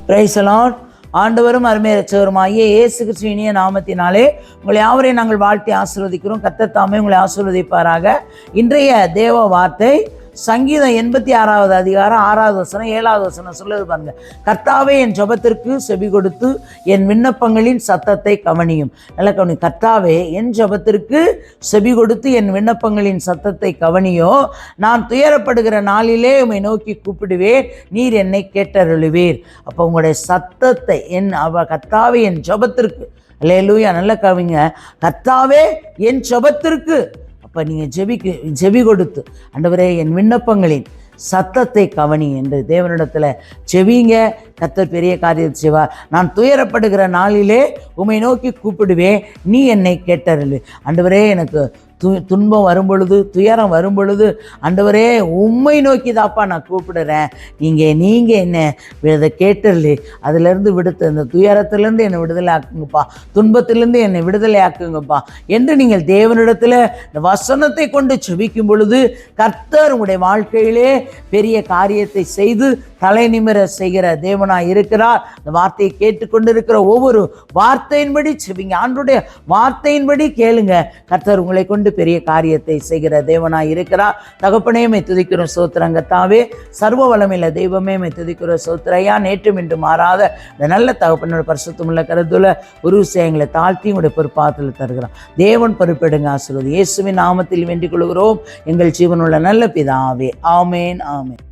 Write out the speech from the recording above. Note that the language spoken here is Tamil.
Praise the Lord. ஆண்டவரும் அருமை இரட்சகருமாகிய இயேசு கிறிஸ்துவின் இனிய நாமத்தினாலே உங்களை யாவரையும் நாங்கள் வாழ்த்தி ஆசீர்வதிக்கிறோம். கர்த்தர் தாமே உங்களை ஆசீர்வதிப்பாராக. இன்றைய தேவ வார்த்தை சங்கீதம் 86வது அதிகாரம் 6வது வசனம் 7வது வசனம் சொல்லுது பாருங்க. கர்த்தாவே என் ஜெபத்திற்கு செவி கொடுத்து என் விண்ணப்பங்களின் சத்தத்தை கவனியும். நல்ல கவனி. கர்த்தாவே என் ஜெபத்திற்கு செவி கொடுத்து என் விண்ணப்பங்களின் சத்தத்தை கவனியோ. நான் துயரப்படுகிற நாளிலே உம்மை நோக்கி கூப்பிடுவேன், நீர் என்னை கேட்டருளுவீர். அப்போ உங்களுடைய சத்தத்தை கர்த்தாவே என் ஜெபத்திற்கு, அல்லேலூயா, நல்ல கவிங்க, கர்த்தாவே என் ஜெபத்திற்கு. அப்போ நீங்கள் செவி கொடுத்து ஆண்டவரே என் விண்ணப்பங்களின் சத்தத்தை கவனி என்று தேவனிடத்தில் செவிங்க. கர்த்தர் பெரிய காரியத்தை செய்வார். நான் துயரப்படுகிற நாளிலே உம்மை நோக்கி கூப்பிடுவேன், நீ என்னை கேட்டருளு. ஆண்டவரே எனக்கு துன்பம் வரும் பொழுது, துயரம் வரும் பொழுது, ஆண்டவரே உம்மை நோக்கி தாப்பா நான் கூப்பிடுறேன், நீங்கள் என்ன இதை கேட்டருளு, அதிலிருந்து விடுத்து, இந்த துயரத்திலேருந்து என்னை விடுதலை ஆக்குங்கப்பா, துன்பத்திலேருந்து என்னை விடுதலை ஆக்குங்கப்பா என்று நீங்கள் தேவனிடத்தில் இந்த வசனத்தை கொண்டு செபிக்கும் பொழுது கர்த்தர் உங்களுடைய வாழ்க்கையிலே பெரிய காரியத்தை செய்து தலை நிமிர செய்கிற தேவனாய் இருக்கிறார். இந்த வார்த்தையை கேட்டுக்கொண்டிருக்கிற ஒவ்வொரு வார்த்தையின்படி செபிங்க. ஆண்டவருடைய வார்த்தையின்படி கேளுங்க. கர்த்தர் உங்களை கொண்டு பெரிய காரியத்தை செய்கிற தேவனாய் இருக்கிறார். தகப்பனே மை துதிக்கிறோம், சோத்திரம். கர்த்தாவே சர்வ வல்லமையுள்ள தெய்வமே மை துதிக்கிறோம், சோத்திரையா. நேற்றும் இன்று மாறாத இந்த நல்ல தகப்பனோட பரிசுத்தமுள்ள கருத்துல ஒரு விஷயங்களை தாழ்த்தி உங்களுடைய பொறுப்பாத்தில் தருகிறான். தேவன் பொறுப்பெடுங்க, ஆசீர்வதி. இயேசுவின் நாமத்தில் வேண்டிக் கொள்கிறோம் எங்கள் ஜீவனுள்ள நல்ல பிதாவே. ஆமேன், ஆமேன்.